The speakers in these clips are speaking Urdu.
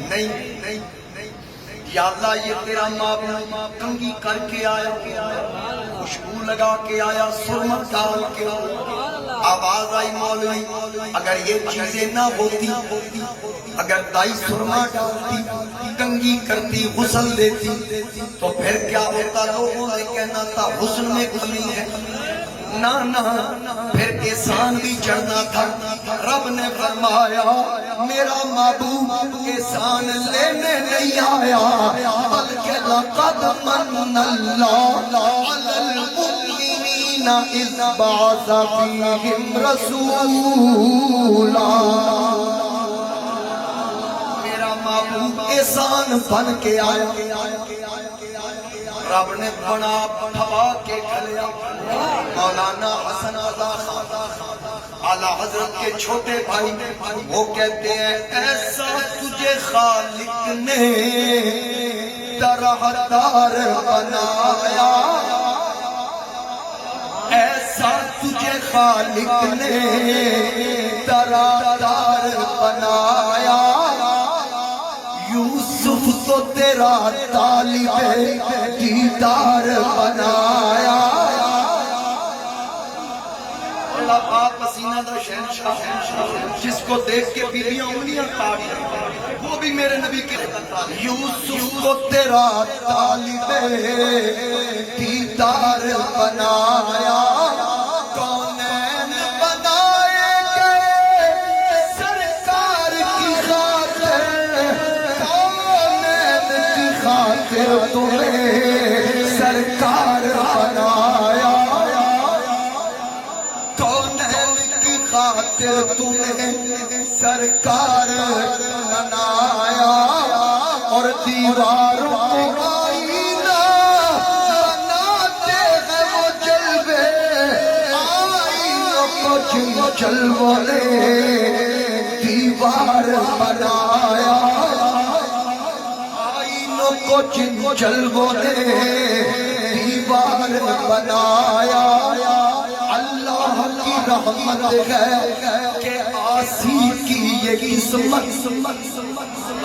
نہیں یا اللہ یہ تیرا معبود کنگھی کر کے آیا، خوشبو لگا کے آیا، سرما ڈال کے آواز آئی مولوی اگر یہ چیزیں نہ ہوتی، اگر دائی سرما ڈالتی، کنگھی کرتی، غسل دیتی تو پھر کیا ہوتا؟ لوگوں نے کہنا تھا حسن میں کمی ہے، نہ پھر احسان بھی چڑھنا تھا۔ رب نے فرمایا میرا معبود احسان لینے نہیں آیا، بلکہ لقد من اللہ علی المؤمنین اذ بعث فیہم رسولا۔ میرا معبود احسان بن کے آیا، رب نے بنا پھوا کے کھلیا۔ مولانا حسن رضا خان اعلیٰ حضرت کے چھوٹے بھائی وہ کہتے ہیں ایسا تجھے خالق نے طرحدار بنایا، ایسا تجھے خالق نے طرحدار بنایا، یوسف تو تیرا طالب دیدار بنایا۔ پاک پسینہ دا شہنشاہ جس کو دیکھ کے بیویاں انگلیاں کاٹ رہی، وہ بھی میرے نبی کے یوسف کو تیرا طالب دیدار بنایا، کونین بنائے گئے سرکار کی خاطر، کونین کی خاطر تمہیں سرکار بنایا، خاطر تمہیں سرکار بنایا، اور دیواروں کو آئینہ بناتے ہیں وہ جلوے، آئینوں کو جن جلووں نے دیوار بنایا، آئینوں کو جن جلووں نے دیوار بنایا۔ اللہ کی رحمت ہے کہ آسی کی یہ قسمت،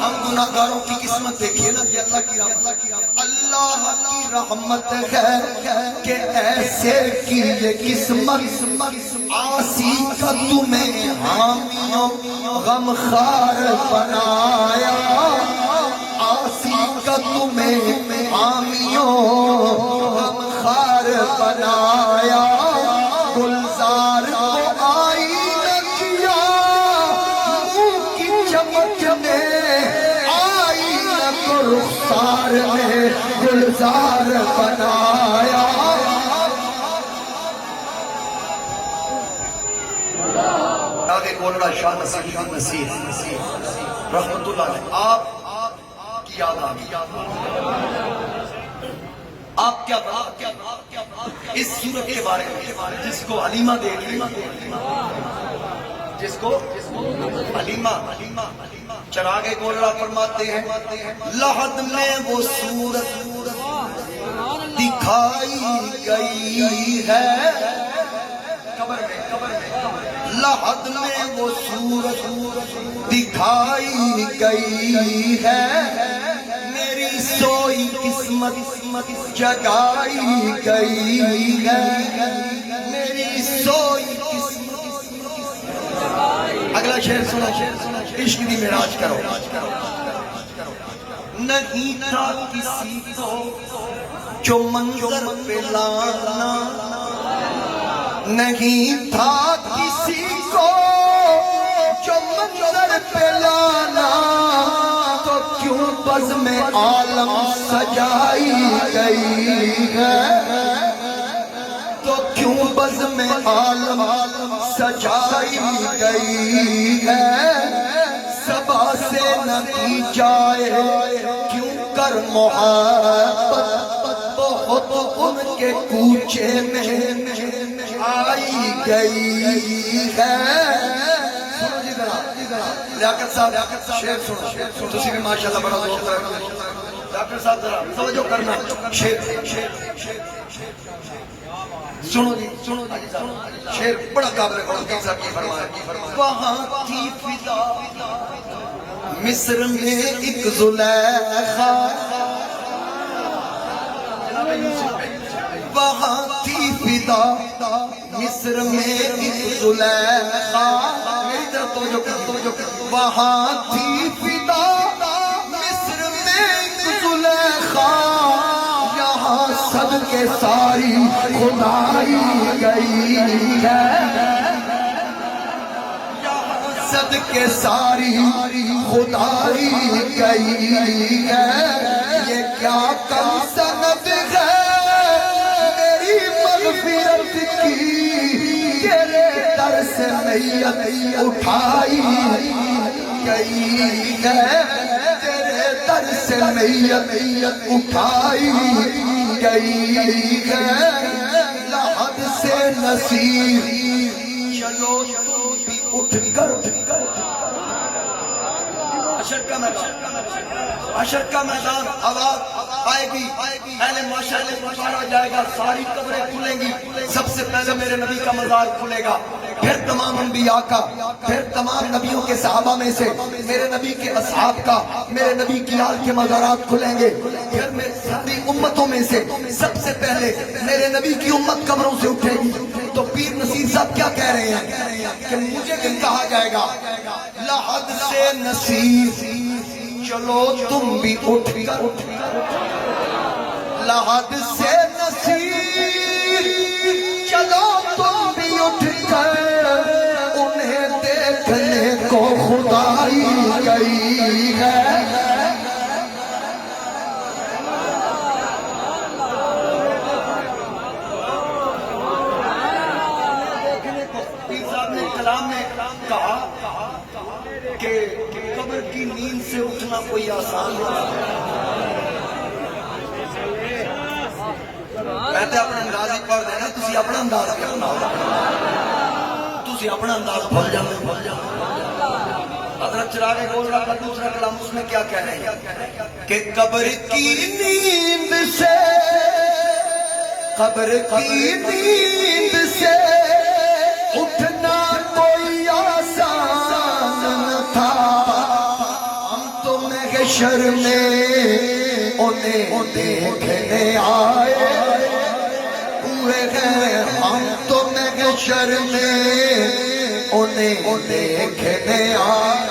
ہم گناہگاروں کی قسمت دیکھئے نا، یہ اللہ کی رحمت، اللہ کی رحمت ہے کہ ایسے کی یہ قسمت، آسی کا تمہیں حامیوں غمخار بنایا، آسی کا تمہیں حامیوں غمخار بنایا، گلزار کو آئینہ کیا منہ کی چمک نے، آئینہ کو رخسار نے گلزار بنایا۔ آگے بولنا شاہ نصیر رحمت اللہ علیہ، آپ کی یاد آگی، آپ کیا اس صورت کے بارے میں جس کو حلیمہ دیکھ لی، جس کو حلیمہ چراغ گولڑا فرماتے ہیں لحد میں وہ صورت دکھائی گئی ہے، قبر میں لحد میں وہ صورت دکھائی گئی ہے، میری سوئی قسمت جگائی گئی ہے، میری سوئی قسمت۔ اگلا شعر سنو، عشق دی معراج کرو۔ نہیں تھا کسی کو جو منظر پہ لانا، نہیں تھا کسی کو جو منظر پہ لانا، تو کیوں بزم عالم سجائی گئی ہے، تو کیوں بزم عالم سجائی گئی ہے، صبا سے نہ کی جائے کیوں کر محبت، بہت ان کے کوچے میں آئی گئی ہے۔ لیاقت صاحب شعر سنو، تسی بھی ماشاءاللہ بڑا ذوق رکھتے ہیں، ڈاکٹر صاحب ذرا توجہ کرنا، شعر سنو جی، شعر بڑا قابل غور، صاحب کی فرمایا، وہاں تھی فضا مصر میں ایک زلیخا وہاں تھی فدا، مصر میں ایک زلیخا، میری طرف توجہ کر، وہاں تھی فدا مصر میں ایک زلیخا، یہاں صدقے ساری خدائی گئی ہے، صدقے ساری خدائی گئی ہے، یہ کیا کم سند ہے میری مغفرت کی، تیرے در سے میت اٹھائی گئی ہے، تیرے در سے میت اٹھائی گئی ہے، لحد سے نصیب چلو تم بھی اٹھ کر، حشر کا میدان آواز آئے گی، اہل معاشر میں پکارا جائے گا، ساری قبریں کھلیں گی، سب سے پہلے میرے نبی کا مزار کھلے گا، پھر تمام انبیاء کا، پھر تمام نبیوں کے صحابہ میں سے میرے نبی کے اصحاب کا، میرے نبی کی آل کے مزارات کھلیں گے، پھر میری ساری امتوں میں سے سب سے پہلے میرے نبی کی امت قبروں سے اٹھے گی۔ تو پیر نصیر صاحب کیا کہہ رہے ہیں کہ مجھے کن کہا جائے گا، لحد سے نصیر چلو تم بھی اٹھ کر، لحد سے نصیر چلو تم بھی اٹھ کر، انہیں دیکھنے کو خدائی گئی ہے، کلام نے کہا کہ قبر کی نیند سے اٹھنا کوئی آسان نہیں، میں تے اپنا انداز ہی پڑھ دینا، تسی اپنا انداز کرنا ہوگا، تسی اپنا انداز بھول جاؤ۔ حضرت چراغ گول کا دوسرا کلام اس میں کیا کہہ رہے ہیں کہ قبر کی نیند سے، قبر کی نیند سے اٹھنا کوئی آسان نہ تھا، ہم تو محشر میں انہیں دیکھنے آئے ہوئے ہیں، ہم تو محشر میں انہیں دیکھنے آئے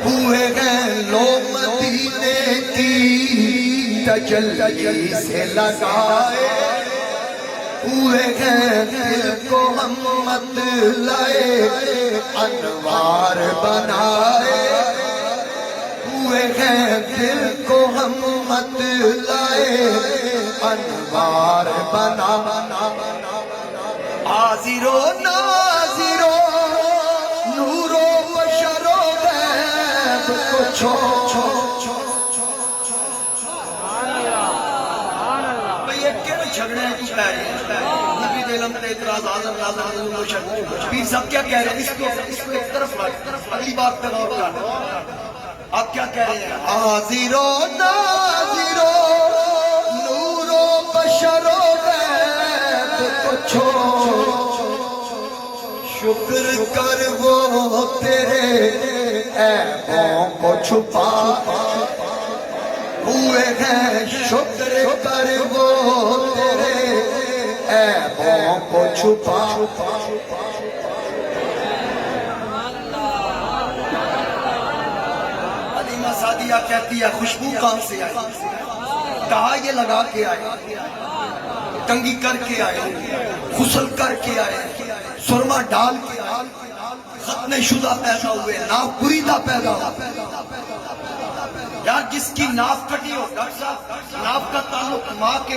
ہوئے ہیں، لوگ مدینے کی تجلی سے لگائے ہوئے ہیں، دل کو ہم مت لائے انوار بنائے ہوئے ہیں، دل کو ہم مت لائے انوار بنا، حاضر و ناظر و نور و بشر و غیب کو چھوڑ، جھگڑے کچھ کہہ رہے ہیں، نبی دلم نے اعتراض پیر صاحب کیا کہہ رہے ہیں، اس کو ایک طرف اگلی بات پر غور کر، آپ کیا کہہ رہے ہیں، حاضر و ناظر و نور و بشر و غیب کو چھوڑ، شکر کر وہ تیرے عیبوں کو چھپا ہوئے ہیں، شکر کر وہ تیرے عیبوں کو چھپا، حلیمہ سعدیہ کہتی ہے خوشبو کہاں سے آئی، کہا یہ لگا کے آئے، کنگھی کر کے آئے، غسل کر کے آئے، سرما ڈال کے آئے، ختنے شدہ پیدا ہوئے، ناف بریدہ پیدا ہوئے، یار جس کی ناف کٹی ہو، ڈاکٹر صاحب ناف کا تعلق ماں کے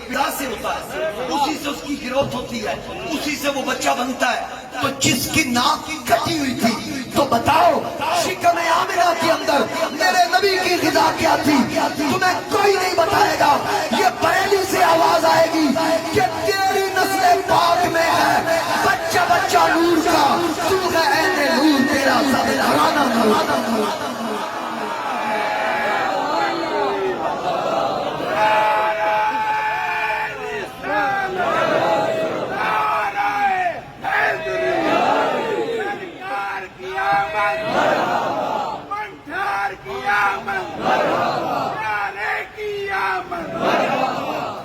پیڑا سے ہوتا ہے، اسی سے اس کی گروتھ ہوتی ہے، اسی سے وہ بچہ بنتا ہے، تو جس کی ناف کٹی ہوئی تھی تو بتاؤ شکم آمنہ کے اندر میرے نبی کی غذا کیا تھی، تمہیں کوئی نہیں بتائے گا، یہ بریلی سے آواز آئے گی کہ تیری نسل پاک میں ہے بچہ بچہ نور کا، تو ہے اہل نور، تیرا سب گھرانہ نور۔ آمد پیارے کی آمد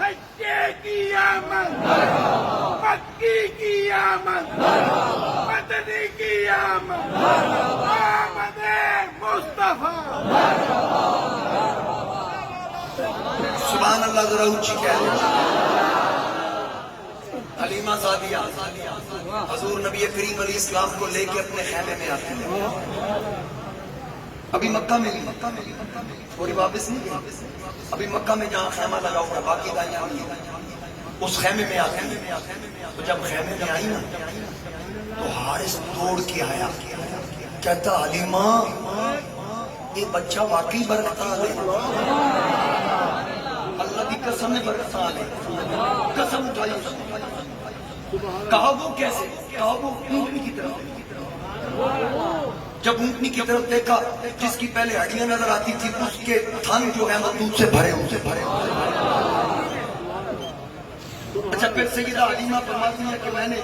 سچے کی آمد مکی کی آمد مدنی کی آمد آمد مصطفیٰ سبحان اللہ ذرا اونچی کہہ دیں حلیمہ سعدیہ حضور نبی کریم علیہ السلام کو لے کے اپنے خیمے میں آتے ہیں ابھی مکہ میں پوری واپس نہیں گئی ابھی مکہ میں جہاں خیمہ لگا ہوا باقی دائیاں نہیں اس خیمے میں آتے ہیں تو جب خیمے میں آئی نا تو حارث دوڑ کے آیا کہتا حلیمہ یہ بچہ واقعی برکتاں ہے اللہ کی قسم میں برکتاں ہے قسم اٹھائی کہا وہ کیسے کہا وہ اونٹنی کی طرف جب اونٹنی کی طرف دیکھا جس کی پہلے ہڈیاں نظر آتی تھی اس کے تھن جو ہے دودھ سے بھرے اچھا پھر سیدہ حلیمہ فرماتی ہے کہ میں نے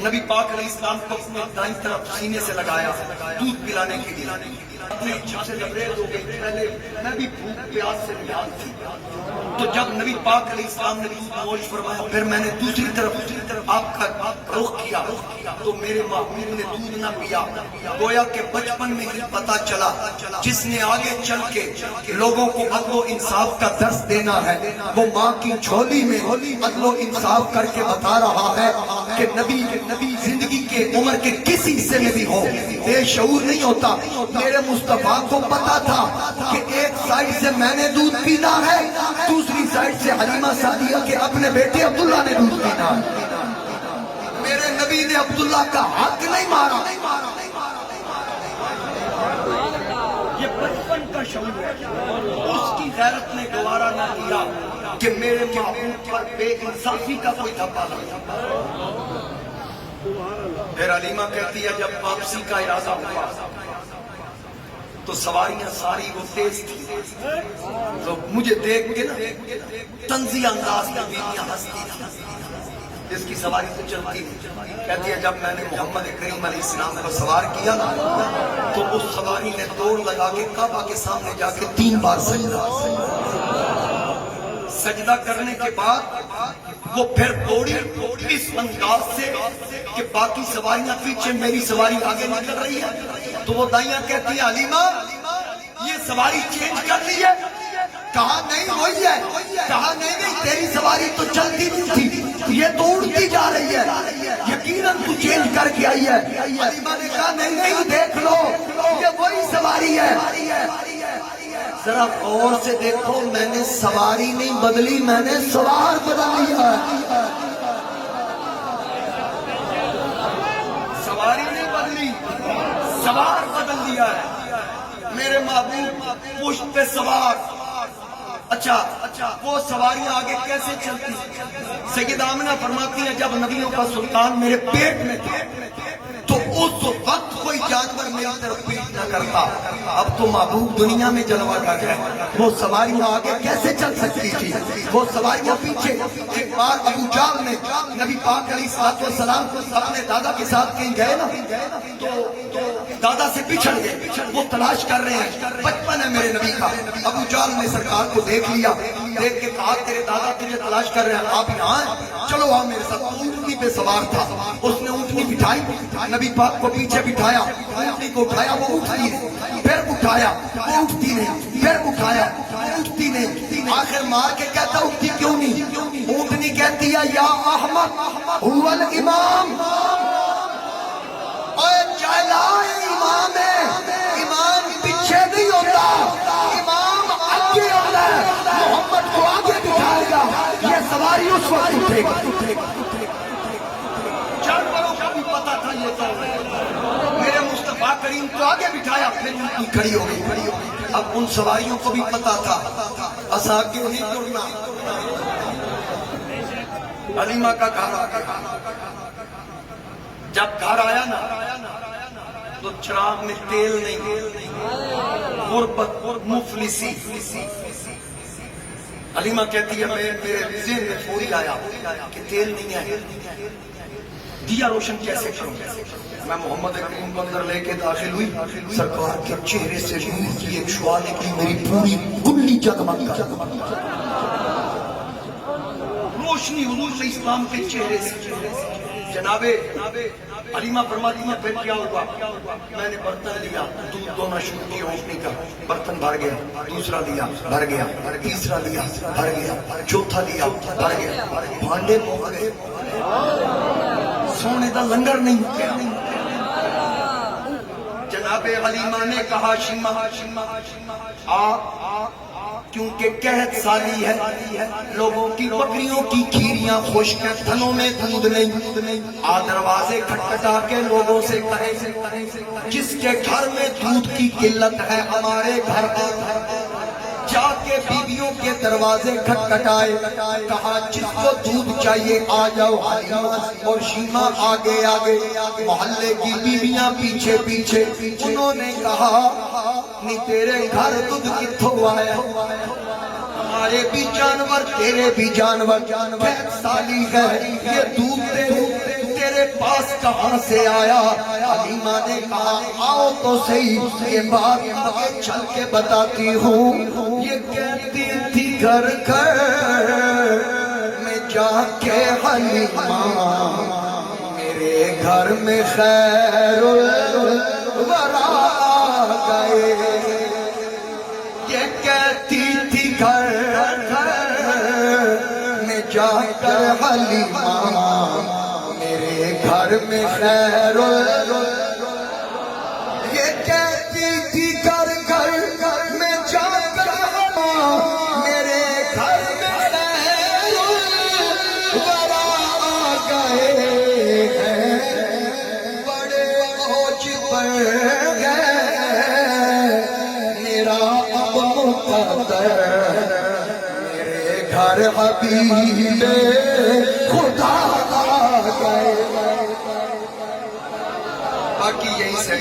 نبی پاک علیہ السلام کو اپنے دائیں طرف سینے سے لگایا دودھ پلانے کے لیے اپنے جب سے لبریز ہو گئی پہلے میں بھی بھوک پیاس سے نیاز تھی تو جب نبی پاک علیہ السلام نے دودھ نوش فرمایا پھر میں نے دوسری طرف آپ کا رخ کیا تو میرے محبوب نے دودھ نہ پیا گویا کہ بچپن میں ہی پتا چلا جس نے آگے چل کے لوگوں کو عدل و انصاف کا درس دینا ہے وہ ماں کی جھولی میں عدل و انصاف کر کے بتا رہا ہے کہ نبی زندگی کے عمر کے کسی حصے میں بھی ہو بے شعور نہیں ہوتا میرے مصطفیٰ کو پتا تھا کہ ایک سائڈ سے میں نے دودھ پینا ہے دوسری سائڈ سے حلیمہ سعدیہ کے اپنے بیٹے عبداللہ نے دودھ پینا میرے نبی نے عبداللہ کا حق نہیں مارا یہ بچپن کا شعور ہے اس کی غیرت نے گوارا نہ کیا کہ میرے محبوب پر بے انصافی کا کوئی دھبا نہ پھر حلیمہ کہتی ہے جب واپسی کا ارادہ ہوا تو سواریاں ساری وہ تیز تھی تو مجھے دیکھ کے نا طنزیہ انداز میں بیویاں ہنستی تھی اس کی سواری تو چلتی کہتی ہے جب میں نے محمد کریم علیہ السلام کو سوار کیا نا تو اس سواری نے دوڑ لگا کے کعبہ کے سامنے جا کے 3 بار سجدہ کرنے کے بعد وہ پھر دوڑی اس انداز سے کہ باقی سواریاں پیچھے میری سواری آگے نکل رہی ہے تو وہ دائیاں کہتی ہیں حلیمہ یہ سواری چینج کر لی ہے کہا نہیں وہی ہے کہا نہیں تیری سواری تو چلتی نہیں تھی یہ تو اڑتی جا رہی ہے یقیناً تو چینج کر کے آئی ہے حلیمہ نے کہا نہیں دیکھ لو یہ وہی سواری ہے ذرا غور سے دیکھو میں نے سواری نہیں بدلی میں نے سوار بدل لیا سواری نہیں بدلی سوار بدل دیا ہے میرے محبوب پشت پہ سوار اچھا وہ سواریاں آگے کیسے چلتی سیدہ آمنہ فرماتی ہیں جب نبیوں کا سلطان میرے پیٹ میں تھا تو اس وقت کوئی جانور میری طرف پیٹ نہ کرتا اب تو محبوب دنیا میں جلوہ کر گئے وہ سواریاں آگے کیسے چل سکتی تھی وہ سواریاں پیچھے ایک بار ابو جہل نے نبی پاک علیہ السلام کو اپنے دادا کے ساتھ کہیں گئے نا تو دادا سے پچھڑ گئے وہ تلاش کر رہے ہیں بچپن ہے میرے نبی کا ابو جہل نے سرکار کو دیکھ لیا دیکھ کے کہا تیرے دادا تجھے تلاش کر رہے ہیں آپ یہاں چلو آؤ میرے ساتھ اونٹنی پہ سوار تھا اس نے اونٹنی بٹھائی نبی پاک کو پیچھے بٹھایا اونٹنی کو اٹھایا وہ اٹھتی نہیں پھر اٹھایا وہ اٹھتی نہیں پھر اٹھایا اٹھتی نہیں آخر مار کے کہتا اٹھتی کیوں نہیں اونٹنی کہتی ہے یا احمد هو الامام اے چلا امام ہے امام پیچھے نہیں ہوتا امام آگے ہوتا ہے محمد کو آگے بٹھائے گا یہ سواری اس وقت اٹھے گا جانوروں کو بھی پتا تھا یہ تو میرے مصطفیٰ کریم کو آگے بٹھایا پھر ان کھڑی ہو گئی اب ان سواریوں کو بھی پتا تھا اسا کیوں نہیں توڑنا حلیمہ کا گھر جب گھر آیا نا تو چراغ میں تیل نہیں غربت مفلسی حلیمہ کہتی ہے میرے ذہن میں فوری آیا کہ تیل نہیں ہے دیا روشن کیسے کروں میں محمد کریم کو اندر لے کے داخل ہوئی، سرکار کے چہرے سے نور کی ایک شعاع نکلی، میری پوری کلی جگمگ کر روشنی حضور اسلام کے چہرے سے۔ جناب علیمہ فرماتی ہیں پھر کیا ہوا؟ میں نے برتن لیا، دودھ دھونا شروع کیا اونٹنی کا، برتن بھر گیا، دوسرا لیا بھر گیا، تیسرا لیا بھر گیا، چوتھا لیا بھر گیا، بھانڈے پھول گئے، سونے دا لنگر نہیں کیا۔ جناب علیمہ نے کہا شیمہ آ، کیونکہ قحط سالی ہے، لوگوں کی بکریوں کی کھیریاں خشک ہیں، تھنوں میں دودھ نہیں، آ دروازے کھٹکھٹا کے لوگوں سے کہے جس کے گھر میں دودھ کی قلت ہے ہمارے گھر آ، جا کے بیویوں کے دروازے کھٹکھٹائے، کہا جس کو دودھ چاہیے آ جاؤ۔ حلیمہ اور شیمہ آگے آگے، محلے کی بیویاں پیچھے پیچھے، انہوں نے کہا نی تیرے گھر دودھ کتھوں آیا، ہمارے بھی جانور تیرے بھی جانور، قحط سالی ہے، یہ دودھ تیرے پاس کہاں سے آیا؟ حلیمہ نے کہا آؤ تو صحیح، یہ بات آگے چل کے بتاتی ہوں۔ یہ کہتی تھی گھر گھر میں جا کے حلیمہ، میرے گھر میں خیر الورا گئے۔ یہ کہتی تھی گھر گھر میں جا کر حلیمہ، میرے گھر میں خیر یہ کہتی تھی گھر گھر میں جا کر حلیمہ، میرے گھر میں خیر الورا گئے ہیں، بڑے اوج پر گئے میرا اب مقدر، میرے گھر حبیب خدا آ گئے۔ باقی یہی سے